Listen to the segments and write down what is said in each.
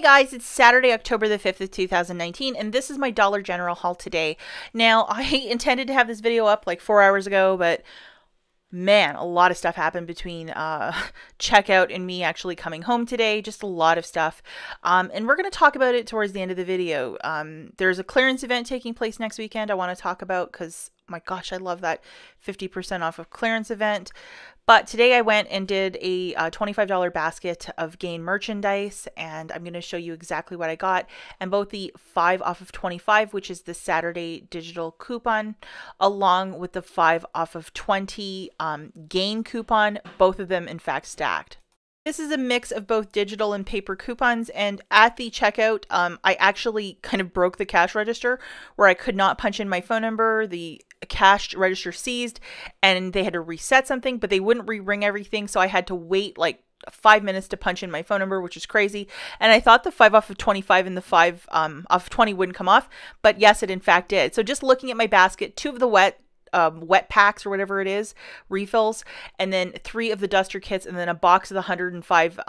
Hey guys, it's Saturday, October the 5th of 2019, and this is my Dollar General haul today. Now, I intended to have this video up like 4 hours ago, but man, a lot of stuff happened between checkout and me actually coming home today. Just a lot of stuff. And we're going to talk about it towards the end of the video. There's a clearance event taking place next weekend I want to talk about because, my gosh, I love that 50% off of clearance event. But today I went and did a $25 basket of Gain merchandise, and I'm going to show you exactly what I got. And both the 5 off of 25, which is the Saturday digital coupon, along with the 5 off of 20 Gain coupon, both of them in fact stacked. This is a mix of both digital and paper coupons, and at the checkout, I actually kind of broke the cash register where I could not punch in my phone number. The cash register seized and they had to reset something, but they wouldn't re-ring everything, so I had to wait like 5 minutes to punch in my phone number, which is crazy. And I thought the 5 off of 25 and the 5 off of 20 wouldn't come off, but yes, it in fact did. So just looking at my basket, 2 of the wet packs or whatever it is, refills, and then 3 of the duster kits, and then a box of the 105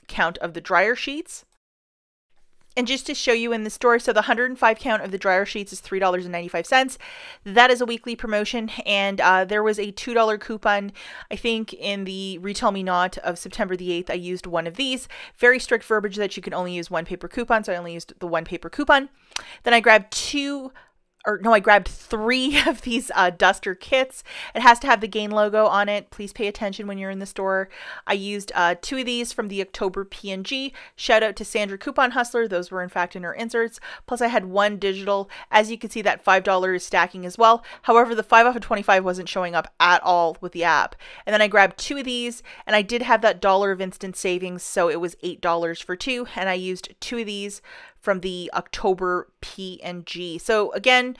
count of the dryer sheets. And just to show you in the store, so the 105 count of the dryer sheets is $3.95. That is a weekly promotion, and there was a $2 coupon, I think in the Retail Me Not of September the 8th, I used one of these. Very strict verbiage that you can only use 1 paper coupon, so I only used the 1 paper coupon. Then I grabbed I grabbed 3 of these duster kits. It has to have the Gain logo on it. Please pay attention when you're in the store. I used 2 of these from the October P&G. Shout out to Sandra Coupon Hustler. Those were in fact in her inserts. Plus I had 1 digital. As you can see, that $5 is stacking as well. However, the 5 off of 25 wasn't showing up at all with the app. And then I grabbed 2 of these, and I did have that $1 of instant savings, so it was $8 for 2. And I used 2 of these from the October P&G. So again,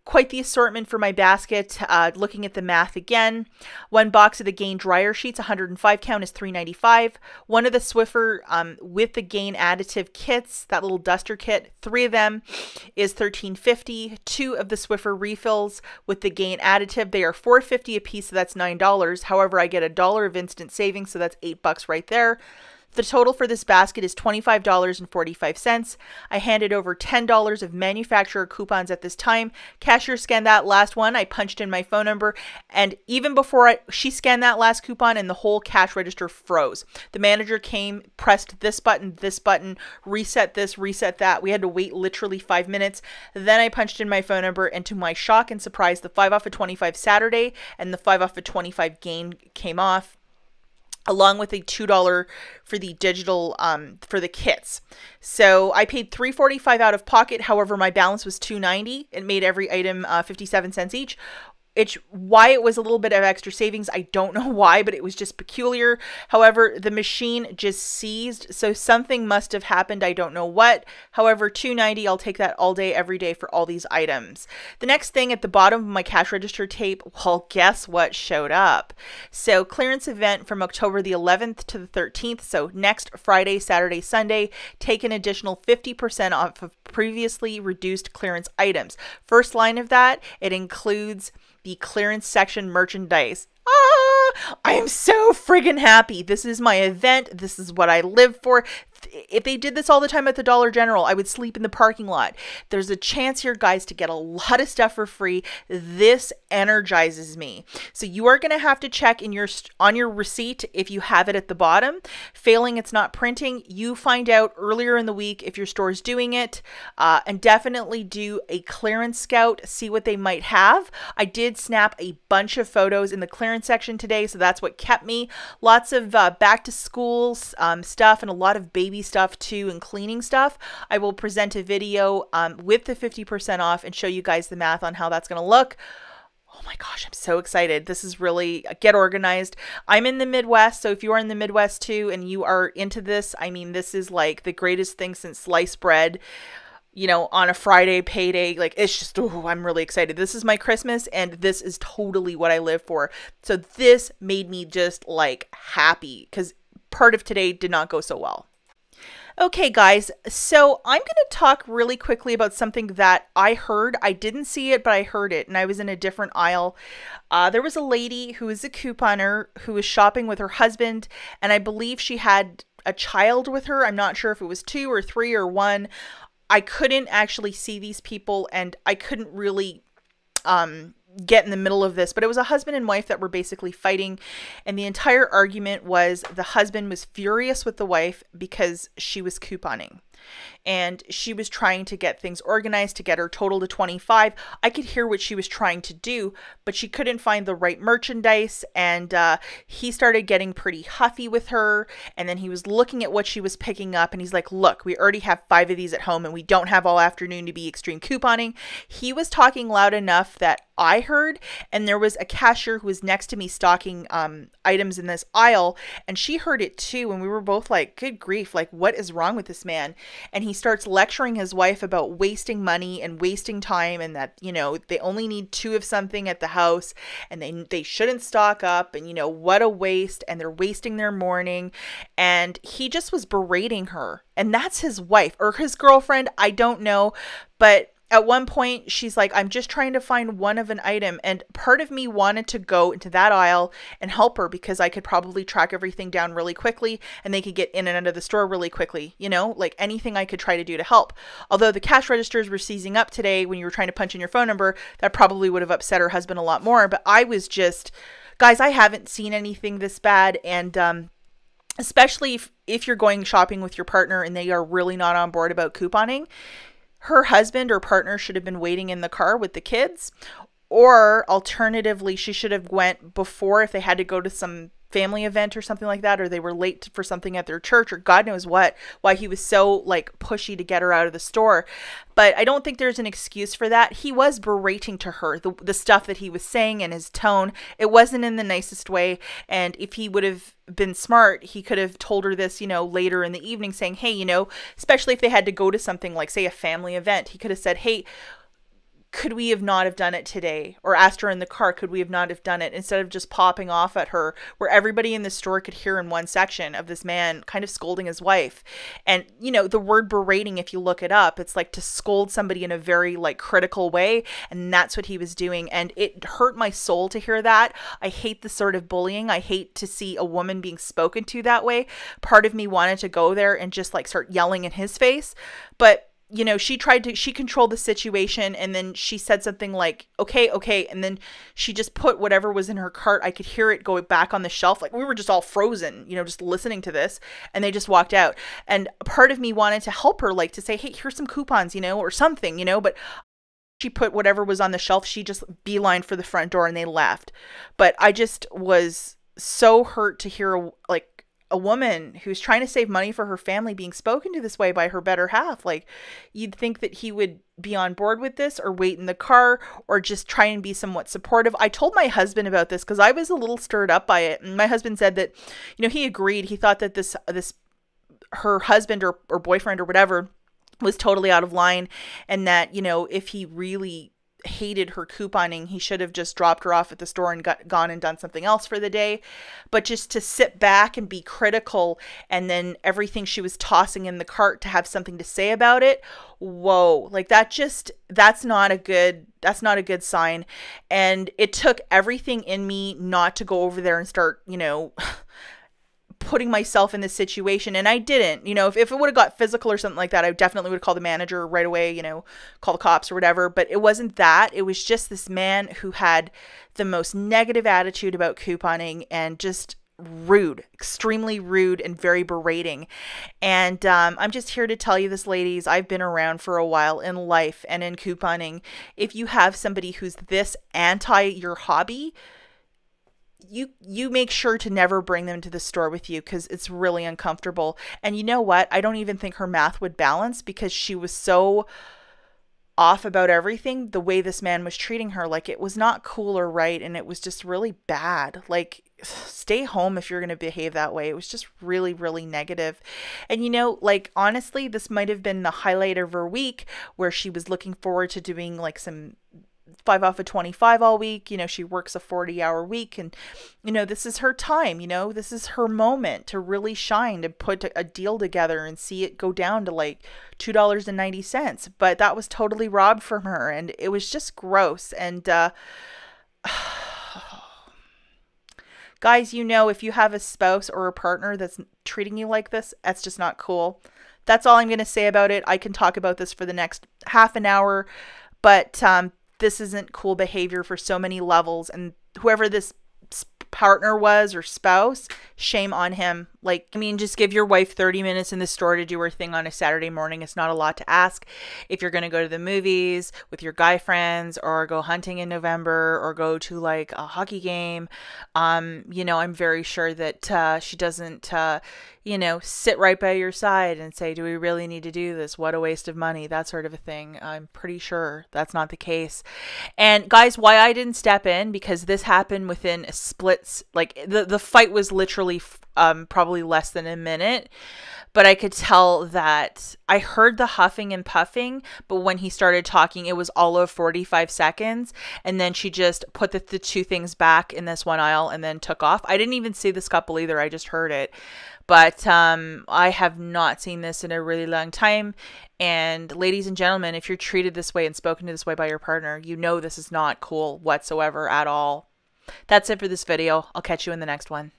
quite the assortment for my basket. Looking at the math again, 1 box of the Gain dryer sheets, 105 count, is $3.95. 1 of the Swiffer with the Gain additive kits, that little duster kit, 3 of them is $13.50. 2 of the Swiffer refills with the Gain additive, they are $4.50 a piece, so that's $9. However, I get $1 of instant savings, so that's $8 right there. The total for this basket is $25.45. I handed over $10 of manufacturer coupons at this time. Cashier scanned that last one. I punched in my phone number, and even before she scanned that last coupon, and the whole cash register froze. The manager came, pressed this button, reset this, reset that. We had to wait literally 5 minutes. Then I punched in my phone number, and to my shock and surprise, the 5 off of 25 Saturday and the 5 off of 25 Gain came off, along with a $2 for the digital for the kits. So I paid $3.45 out of pocket. However, my balance was $2.90. It made every item 57 cents each. Why it was a little bit of extra savings, I don't know why, but it was just peculiar. However, the machine just seized, so something must have happened. I don't know what. However, $2.90, I'll take that all day, every day for all these items. The next thing at the bottom of my cash register tape, well, guess what showed up? So clearance event from October the 11th to the 13th, so next Friday, Saturday, Sunday, take an additional 50% off of previously reduced clearance items. First line of that, it includes the clearance section merchandise. I am so friggin' happy. This is my event. This is what I live for. If they did this all the time at the Dollar General, I would sleep in the parking lot. There's a chance here, guys, to get a lot of stuff for free. This energizes me. So you are going to have to check on your receipt if you have it at the bottom. Failing it's not printing, you find out earlier in the week if your store is doing it, and definitely do a clearance scout, see what they might have. I did snap a bunch of photos in the clearance section today, so that's what kept me. Lots of back to school stuff, and a lot of baby stuff too, and cleaning stuff. I will present a video with the 50% off and show you guys the math on how that's going to look. Oh my gosh, I'm so excited. This is really, get organized. I'm in the Midwest, so if you are in the Midwest too and you are into this, I mean, this is like the greatest thing since sliced bread, you know, on a Friday payday. Like, it's just, oh, I'm really excited. This is my Christmas, and this is totally what I live for. So this made me just like happy, because part of today did not go so well. Okay, guys, so I'm going to talk really quickly about something that I heard. I didn't see it, but I heard it, and I was in a different aisle. There was a lady who is a couponer who was shopping with her husband, and I believe she had a child with her. I'm not sure if it was 2 or 3 or 1. I couldn't actually see these people, and I couldn't really get in the middle of this, but it was a husband and wife that were basically fighting, and the entire argument was the husband was furious with the wife because she was couponing. And she was trying to get things organized to get her total to 25. I could hear what she was trying to do, but she couldn't find the right merchandise. And he started getting pretty huffy with her. And then he was looking at what she was picking up. And he's like, look, we already have 5 of these at home and we don't have all afternoon to be extreme couponing. He was talking loud enough that I heard. And there was a cashier who was next to me stocking items in this aisle. And she heard it too. And we were both like, good grief, like what is wrong with this man? And he starts lecturing his wife about wasting money and wasting time, and that, you know, they only need 2 of something at the house and they shouldn't stock up, and, you know, what a waste, and they're wasting their morning. And he just was berating her, and that's his wife or his girlfriend. I don't know. But at one point, she's like, I'm just trying to find one of an item. And part of me wanted to go into that aisle and help her because I could probably track everything down really quickly and they could get in and out of the store really quickly. You know, like anything I could try to do to help. Although the cash registers were seizing up today when you were trying to punch in your phone number, that probably would have upset her husband a lot more. But I was just, guys, I haven't seen anything this bad. And especially if you're going shopping with your partner and they are really not on board about couponing, her husband or partner should have been waiting in the car with the kids, or alternatively, she should have went before if they had to go to some family event or something like that, or they were late for something at their church, or God knows what, why he was so like pushy to get her out of the store. But I don't think there's an excuse for that. He was berating to her, the stuff that he was saying and his tone. It wasn't in the nicest way. And if he would have been smart, he could have told her this, you know, later in the evening, saying, hey, you know, especially if they had to go to something like, say, a family event, he could have said, hey, could we have not have done it today? Or asked her in the car, could we have not have done it? Instead of just popping off at her, where everybody in the store could hear in one section of this man kind of scolding his wife. And, you know, the word berating, if you look it up, it's like to scold somebody in a very like critical way. And that's what he was doing. And it hurt my soul to hear that. I hate the sort of bullying. I hate to see a woman being spoken to that way. Part of me wanted to go there and just like start yelling in his face. But you know, she controlled the situation, and then she said something like, okay. And then she just put whatever was in her cart. I could hear it go back on the shelf. Like we were just all frozen, you know, just listening to this, and they just walked out. And part of me wanted to help her, like to say, hey, here's some coupons, you know, or something, you know, but she put whatever was on the shelf. She just beelined for the front door and they left. But I just was so hurt to hear a woman who's trying to save money for her family being spoken to this way by her better half. Like, you'd think that he would be on board with this, or wait in the car, or just try and be somewhat supportive. I told my husband about this because I was a little stirred up by it. And my husband said that, you know, he agreed. He thought that her husband or boyfriend or whatever was totally out of line, and that, you know, if he really hated her couponing, he should have just dropped her off at the store and gone and done something else for the day. But just to sit back and be critical, and then everything she was tossing in the cart to have something to say about it, whoa, like that's not a good sign. And it took everything in me not to go over there and start, you know, putting myself in this situation. And I didn't, you know, if it would have got physical or something like that, I definitely would have called the manager right away, you know, call the cops or whatever. But it wasn't that. It was just this man who had the most negative attitude about couponing, and just rude, extremely rude, and very berating. And I'm just here to tell you this, ladies. I've been around for a while in life and in couponing. If you have somebody who's this anti your hobby, you make sure to never bring them to the store with you, because it's really uncomfortable. And you know what? I don't even think her math would balance, because she was so off about everything, the way this man was treating her. Like, it was not cool or right, and it was just really bad. Like, stay home if you're going to behave that way. It was just really, really negative. And, you know, like, honestly, this might have been the highlight of her week, where she was looking forward to doing like some 5 off of 25 all week. You know, she works a 40-hour week, and, you know, this is her time, you know, this is her moment to really shine, to put a deal together and see it go down to like $2.90. But that was totally robbed from her, and it was just gross. And Guys, you know, if you have a spouse or a partner that's treating you like this, that's just not cool. That's all I'm going to say about it. I can talk about this for the next half an hour, but this isn't cool behavior for so many levels. And whoever this partner was or spouse, shame on him. Like, I mean, just give your wife 30 minutes in the store to do her thing on a Saturday morning. It's not a lot to ask. If you're going to go to the movies with your guy friends, or go hunting in November, or go to like a hockey game, you know, I'm very sure that she doesn't, you know, sit right by your side and say, do we really need to do this? What a waste of money, that sort of a thing. I'm pretty sure that's not the case. And guys, why I didn't step in, because this happened within a split, like the fight was literally probably less than a minute, but I could tell that I heard the huffing and puffing, but when he started talking, it was all of 45 seconds. And then she just put the two things back in this one aisle and then took off. I didn't even see this couple either. I just heard it. But I have not seen this in a really long time. And ladies and gentlemen, if you're treated this way and spoken to this way by your partner, you know this is not cool whatsoever at all. That's it for this video. I'll catch you in the next one.